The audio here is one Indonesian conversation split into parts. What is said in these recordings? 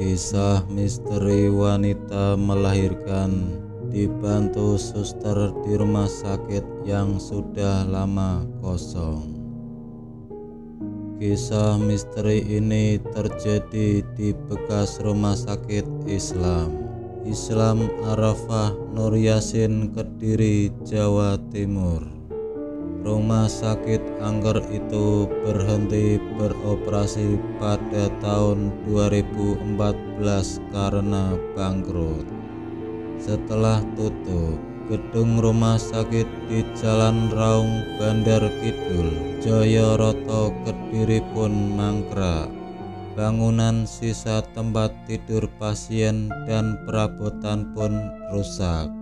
Kisah misteri wanita melahirkan dibantu suster di rumah sakit yang sudah lama kosong. Kisah misteri ini terjadi di bekas rumah sakit Islam Arafah Nur Yasin, Kediri, Jawa Timur. Rumah sakit angker itu berhenti beroperasi pada tahun 2014 karena bangkrut. Setelah tutup, gedung rumah sakit di Jalan Raung, Bandar Kidul, Jayoroto, Kediri pun mangkrak. Bangunan sisa tempat tidur pasien dan perabotan pun rusak.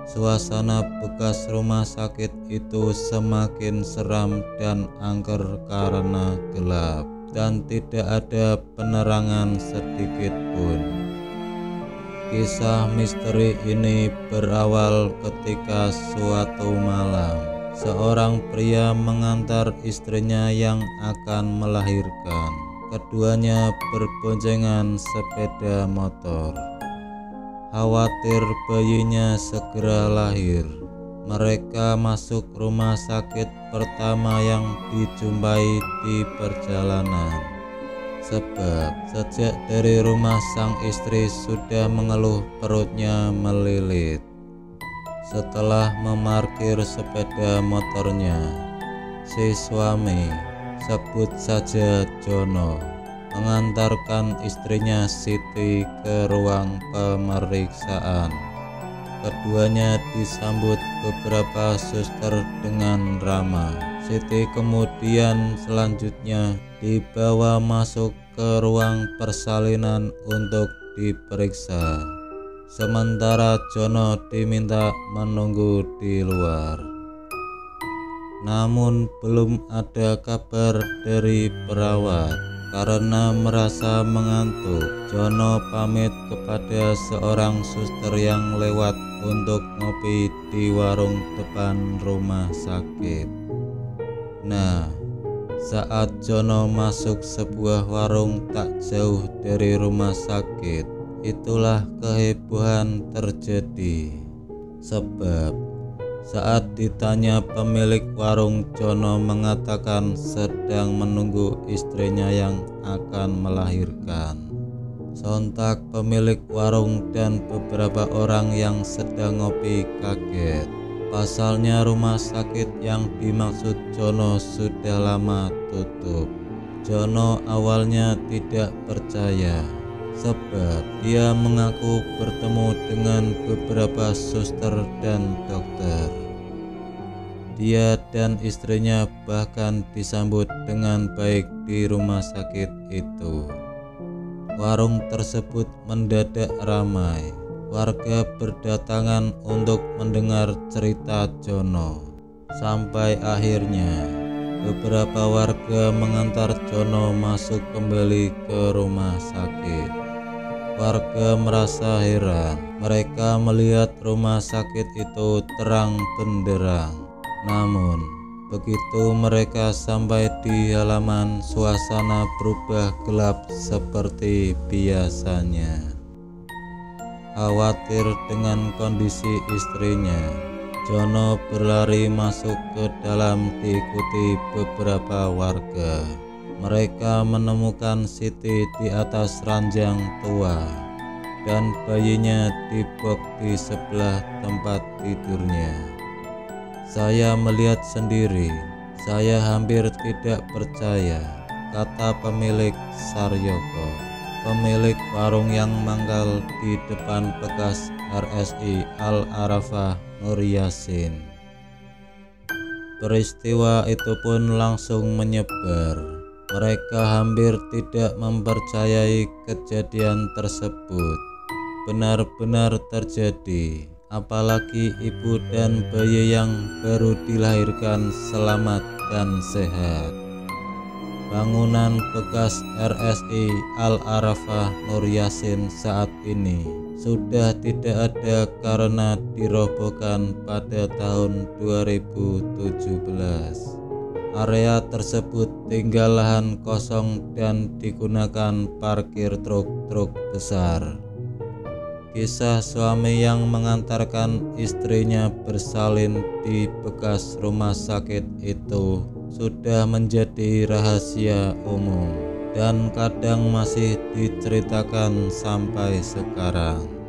Suasana bekas rumah sakit itu semakin seram dan angker karena gelap dan tidak ada penerangan sedikit pun. Kisah misteri ini berawal ketika suatu malam seorang pria mengantar istrinya yang akan melahirkan. Keduanya berboncengan sepeda motor. Khawatir bayinya segera lahir, mereka masuk rumah sakit pertama yang dijumpai di perjalanan. Sebab sejak dari rumah sang istri sudah mengeluh perutnya melilit. Setelah memarkir sepeda motornya, si suami, sebut saja Jono, mengantarkan istrinya Siti ke ruang pemeriksaan. Keduanya disambut beberapa suster dengan ramah. Siti kemudian selanjutnya dibawa masuk ke ruang persalinan untuk diperiksa. Sementara Jono diminta menunggu di luar. Namun belum ada kabar dari perawat. Karena merasa mengantuk, Jono pamit kepada seorang suster yang lewat untuk ngopi di warung depan rumah sakit. Nah, saat Jono masuk sebuah warung tak jauh dari rumah sakit, itulah kehebohan terjadi. Sebab saat ditanya pemilik warung, Jono mengatakan sedang menunggu istrinya yang akan melahirkan. Sontak pemilik warung dan beberapa orang yang sedang ngopi kaget. Pasalnya rumah sakit yang dimaksud Jono sudah lama tutup. Jono awalnya tidak percaya, sebab dia mengaku bertemu dengan beberapa suster dan dokter. Dia dan istrinya bahkan disambut dengan baik di rumah sakit itu. Warung tersebut mendadak ramai. Warga berdatangan untuk mendengar cerita Jono. Sampai akhirnya beberapa warga mengantar Jono masuk kembali ke rumah sakit. Warga merasa heran. Mereka melihat rumah sakit itu terang benderang. Namun, begitu mereka sampai di halaman, suasana berubah gelap seperti biasanya. Khawatir dengan kondisi istrinya, Jono berlari masuk ke dalam diikuti beberapa warga. Mereka menemukan Siti di atas ranjang tua dan bayinya dibok di sebelah tempat tidurnya. Saya melihat sendiri, saya hampir tidak percaya, kata pemilik Saryoko, pemilik warung yang mangkal di depan bekas RSI Al Arafah Nur Yasin. Peristiwa itu pun langsung menyebar. Mereka hampir tidak mempercayai kejadian tersebut benar-benar terjadi. Apalagi ibu dan bayi yang baru dilahirkan selamat dan sehat. Bangunan bekas RSI Al Arafah Nur Yasin saat ini sudah tidak ada karena dirobohkan pada tahun 2017. Area tersebut tinggal lahan kosong dan digunakan parkir truk-truk besar. Kisah suami yang mengantarkan istrinya bersalin di bekas rumah sakit itu sudah menjadi rahasia umum dan kadang masih diceritakan sampai sekarang.